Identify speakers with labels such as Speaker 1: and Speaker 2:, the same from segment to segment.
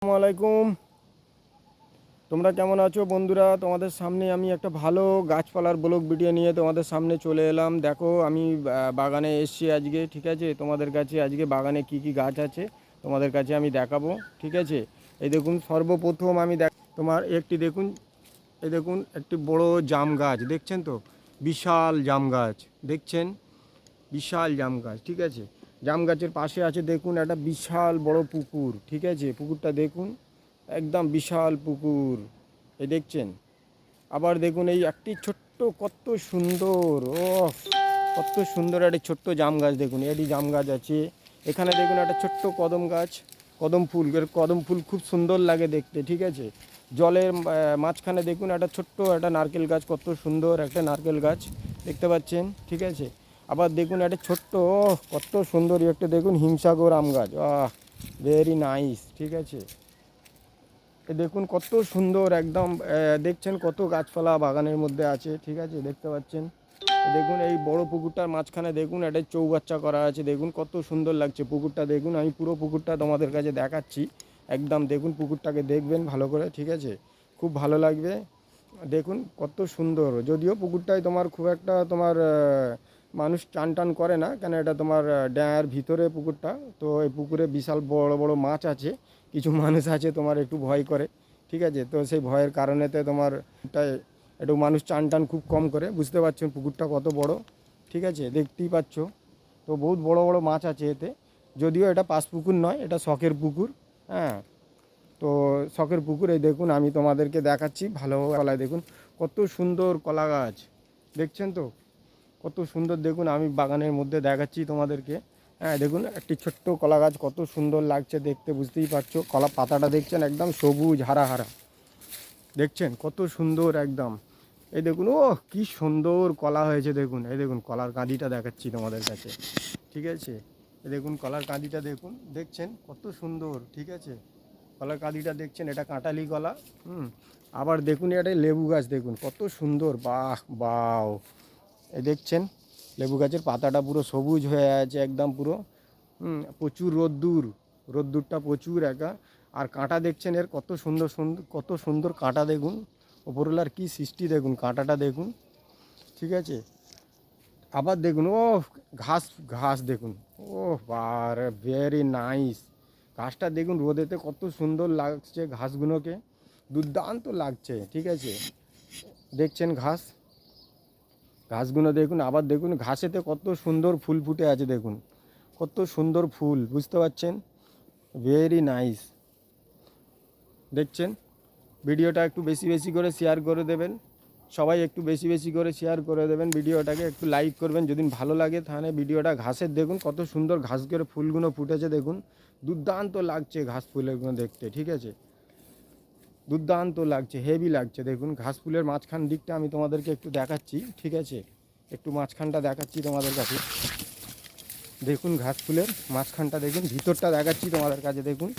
Speaker 1: আসসালামু আলাইকুম। তোমরা কেমন আছো বন্ধুরা? তোমাদের সামনে আমি একটা ভালো গাছপালার ব্লগ ভিডিও নিয়ে তোমাদের সামনে চলে এলাম। দেখো আমি বাগানে এসেছি আজকে, ঠিক আছে? তোমাদের কাছে আজকে বাগানে কি কি গাছ আছে তোমাদের কাছে আমি দেখাবো, ঠিক আছে? এই দেখুন, সর্বপ্রথম আমি তোমার একটি দেখুন, এই দেখুন একটি বড় জাম গাছ দেখছেন তো? বিশাল জাম গাছ দেখছেন, বিশাল জাম গাছ, ঠিক আছে? জাম গাছের পাশে আছে দেখুন একটা বিশাল বড় পুকুর, ঠিক আছে? পুকুরটা দেখুন, একদম বিশাল পুকুর, এই দেখছেন? আবার দেখুন এই একটি ছোট্ট, কত সুন্দর, ও কত সুন্দর একটি ছোট্ট জাম গাছ দেখুন, এটি জাম গাছ আছে। এখানে দেখুন একটা ছোট্ট কদম গাছ, কদম ফুল, কদম ফুল খুব সুন্দর লাগে দেখতে, ঠিক আছে? জলের মাঝখানে দেখুন একটা ছোট্ট একটা নারকেল গাছ, কত সুন্দর একটা নারকেল গাছ দেখতে পাচ্ছেন, ঠিক আছে? আবার দেখুন একটা ছোট্ট, কত সুন্দর একটা দেখুন হিমসাগর আম গাছ, ভেরি নাইস, ঠিক আছে? এ দেখুন কত সুন্দর একদম, দেখছেন কত গাছপালা বাগানের মধ্যে আছে, ঠিক আছে? দেখতে পাচ্ছেন? দেখুন এই বড় পুকুরটার মাঝখানে দেখুন একটা চৌবাচ্চা করা আছে, দেখুন কত সুন্দর লাগছে পুকুরটা। দেখুন আমি পুরো পুকুরটা তোমাদের কাছে দেখাচ্ছি, একদম দেখুন পুকুরটাকে দেখবেন ভালো করে, ঠিক আছে? খুব ভালো লাগবে। দেখুন কত সুন্দর, যদিও পুকুরটায় তোমার খুব একটা তোমার মানুষ চান টান করে না, কেন এটা তোমার ড্যামের ভিতরে পুকুরটা। তো এই পুকুরে বিশাল বড় বড় মাছ আছে, কিছু মানুষ আছে তোমার একটু ভয় করে, ঠিক আছে? তো সেই ভয়ের কারণেতে তোমার একটু মানুষ চান টান খুব কম করে, বুঝতে পারছেন পুকুরটা কত বড়, ঠিক আছে? দেখতেই পাচ্ছ। তো বহুত বড় বড় মাছ আছে এতে, যদিও এটা পাশ পুকুর নয়, এটা শখের পুকুর। হ্যাঁ, তো শখের পুকুর। এই দেখুন আমি তোমাদেরকে দেখাচ্ছি ভালো কলায়, দেখুন কত সুন্দর কলা গাছ দেখছেন তো? কত সুন্দর দেখুন, আমি বাগানের মধ্যে দেখাচ্ছি তোমাদেরকে। হ্যাঁ দেখুন একটি ছোট্ট কলা গাছ, কত সুন্দর লাগছে দেখতে, বুঝতেই পারছো? কলা পাতাটা দেখছেন একদম সবুজ হারা হারা, দেখছেন কত সুন্দর একদম। এই দেখুন, ও কি সুন্দর কলা হয়েছে দেখুন। এই দেখুন কলার কাঁদিটা দেখাচ্ছি তোমাদের কাছে, ঠিক আছে? এই দেখুন কলার কাঁদিটা দেখুন, দেখছেন কত সুন্দর, ঠিক আছে? কলার কাঁদিটা দেখছেন, এটা কাঁঠালি কলা। আবার দেখুন এটা লেবু গাছ, দেখুন কত সুন্দর, বাহ বাহ। এই দেখছেন লেবু গাছের পাতাটা পুরো সবুজ হয়ে আছে একদম পুরো। প্রচুর রোদ্দুর, রোদ্দুরটা প্রচুর একা। আর কাঁটা দেখছেন এর কত সুন্দর সুন্দর, কত সুন্দর কাঁটা দেখুন, ওপরওয়ালার কি সৃষ্টি দেখুন, কাঁটাটা দেখুন, ঠিক আছে? আবার দেখুন, ও ঘাস, ঘাস দেখুন, ও বার ভেরি নাইস। ঘাসটা দেখুন রোদেতে কত সুন্দর লাগছে ঘাসগুলোকে, দুর্দান্ত লাগছে, ঠিক আছে? দেখছেন ঘাস, ঘাসগুলো দেখুন। আবার দেখুন ঘাসেতে কত সুন্দর ফুল ফুটে আছে দেখুন, কত সুন্দর ফুল, বুঝতে পারছেন? ভেরি নাইস, দেখছেন? ভিডিওটা একটু বেশি বেশি করে শেয়ার করে দেবেন, সবাই একটু বেশি বেশি করে শেয়ার করে দেবেন ভিডিওটাকে, একটু লাইক করবেন যদি ভালো লাগে তাহলে ভিডিওটা। ঘাসের দেখুন কত সুন্দর ঘাস করে ফুলগুলো ফুটেছে দেখুন, দুর্দান্ত লাগছে ঘাস ফুলগুলো দেখতে, ঠিক আছে? দুর্দান্ত লাগছে, হেভি লাগছে দেখুন। ঘাস ফুলের মাঝখান দিকটা আমি তোমাদেরকে একটু দেখাচ্ছি, ঠিক আছে? একটু মাঝখানটা দেখাচ্ছি তোমাদের কাছে, দেখুন ঘাস ফুলের মাঝখানটা দেখুন, ভিতরটা দেখাচ্ছি তোমাদের কাছে দেখুন,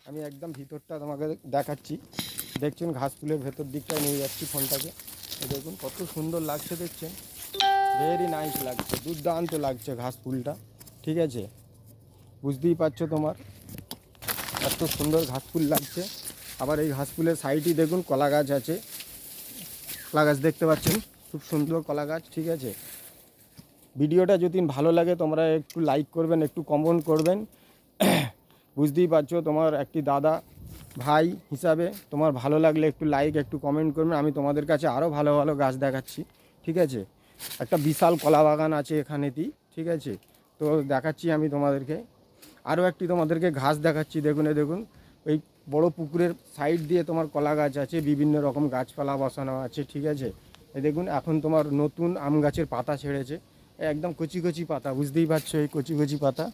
Speaker 1: আমি একদম ভিতরটা তোমাকে দেখাচ্ছি। দেখছেন ঘাস ফুলের ভেতর দিকটায় নিয়ে যাচ্ছি ফোনটাকে, দেখুন কত সুন্দর লাগছে দেখছেন, ভেরি নাইস লাগছে, দুর্দান্ত লাগছে ঘাস ফুলটা, ঠিক আছে? বুঝতেই পারছো তোমার এত সুন্দর ঘাস ফুল লাগছে। আবার এই ঘাস ফুলের সাইডই দেখুন কলা গাছ আছে, কলা গাছ দেখতে পাচ্ছেন, খুব সুন্দর কলা গাছ, ঠিক আছে? ভিডিওটা যদি ভালো লাগে তোমরা একটু লাইক করবেন, একটু কমেন্ট করবেন। বুঝতেই পারছো তোমার একটি দাদা ভাই হিসাবে তোমার ভালো লাগলে একটু লাইক, একটু কমেন্ট করবেন। আমি তোমাদের কাছে আরও ভালো ভালো গাছ দেখাচ্ছি, ঠিক আছে? একটা বিশাল কলা বাগান আছে এখানেতেই, ঠিক আছে? তো দেখাচ্ছি আমি তোমাদেরকে আরও একটি, তোমাদেরকে ঘাস দেখাচ্ছি দেখুন। এই দেখুন এই বড় পুকুরের সাইড দিয়ে তোমার কলা গাছ আছে, বিভিন্ন রকম গাছপালা বসানো আছে, ঠিক আছে? এই দেখুন এখন তোমার নতুন আম গাছের পাতা ছেড়েছে, একদম কচি কচি পাতা, বুঝতেই পারছো? এই কচি কচি পাতা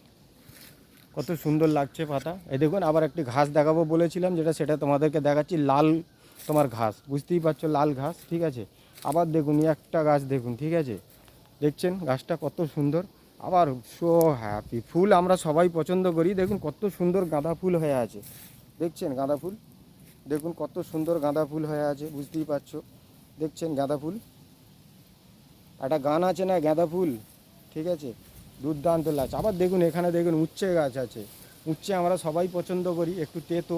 Speaker 1: কত সুন্দর লাগছে পাতা। এই দেখুন আবার একটি ঘাস দেখাবো বলেছিলাম, সেটা তোমাদেরকে দেখাচ্ছি, লাল তোমার ঘাস, বুঝতেই পারছো লাল ঘাস, ঠিক আছে? আবার দেখুন একটা গাছ দেখুন, ঠিক আছে? দেখছেন গাছটা কত সুন্দর, আবার সো হ্যাপি, ফুল আমরা সবাই পছন্দ করি। দেখুন কত সুন্দর গাঁদা ফুল হয়ে আছে, দেখছেন গাঁদা ফুল, দেখুন কত সুন্দর গাঁদা ফুল হয়ে আছে, বুঝতেই পারছো? দেখছেন গাঁদা ফুল, একটা গান আছে না গাঁদা ফুল, ঠিক আছে? দুর্দান্ত লাগছে। আবার দেখুন এখানে দেখুন উচ্ছে গাছ আছে, উচ্ছে আমরা সবাই পছন্দ করি, একটু তেতো,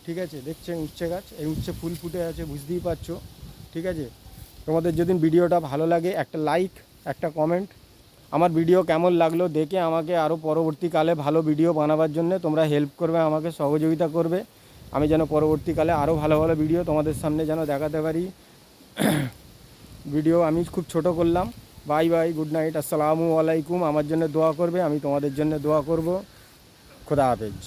Speaker 1: ঠিক আছে, দেখছেন উচ্ছে গাছ, এই উচ্ছে ফুল ফুটে আছে, বুঝতেই পারছো। ঠিক আছে, তোমাদের যদি ভিডিওটা ভালো লাগে একটা লাইক, একটা কমেন্ট, আমার ভিডিও কেমন লাগলো দেখে আমাকে আরও পরবর্তীকালে ভালো ভিডিও বানাবার জন্য তোমরা হেল্প করবে, আমাকে সহযোগিতা করবে, আমি যেন পরবর্তীকালে আরও ভালো ভালো ভিডিও তোমাদের সামনে যেন দেখাতে পারি। ভিডিও আমি খুব ছোট করলাম। বাই বাই, গুড নাইট, আসসালামু আলাইকুম। আমার জন্য দোয়া করবে, আমি তোমাদের জন্য দোয়া করব। খোদা হাফেজ।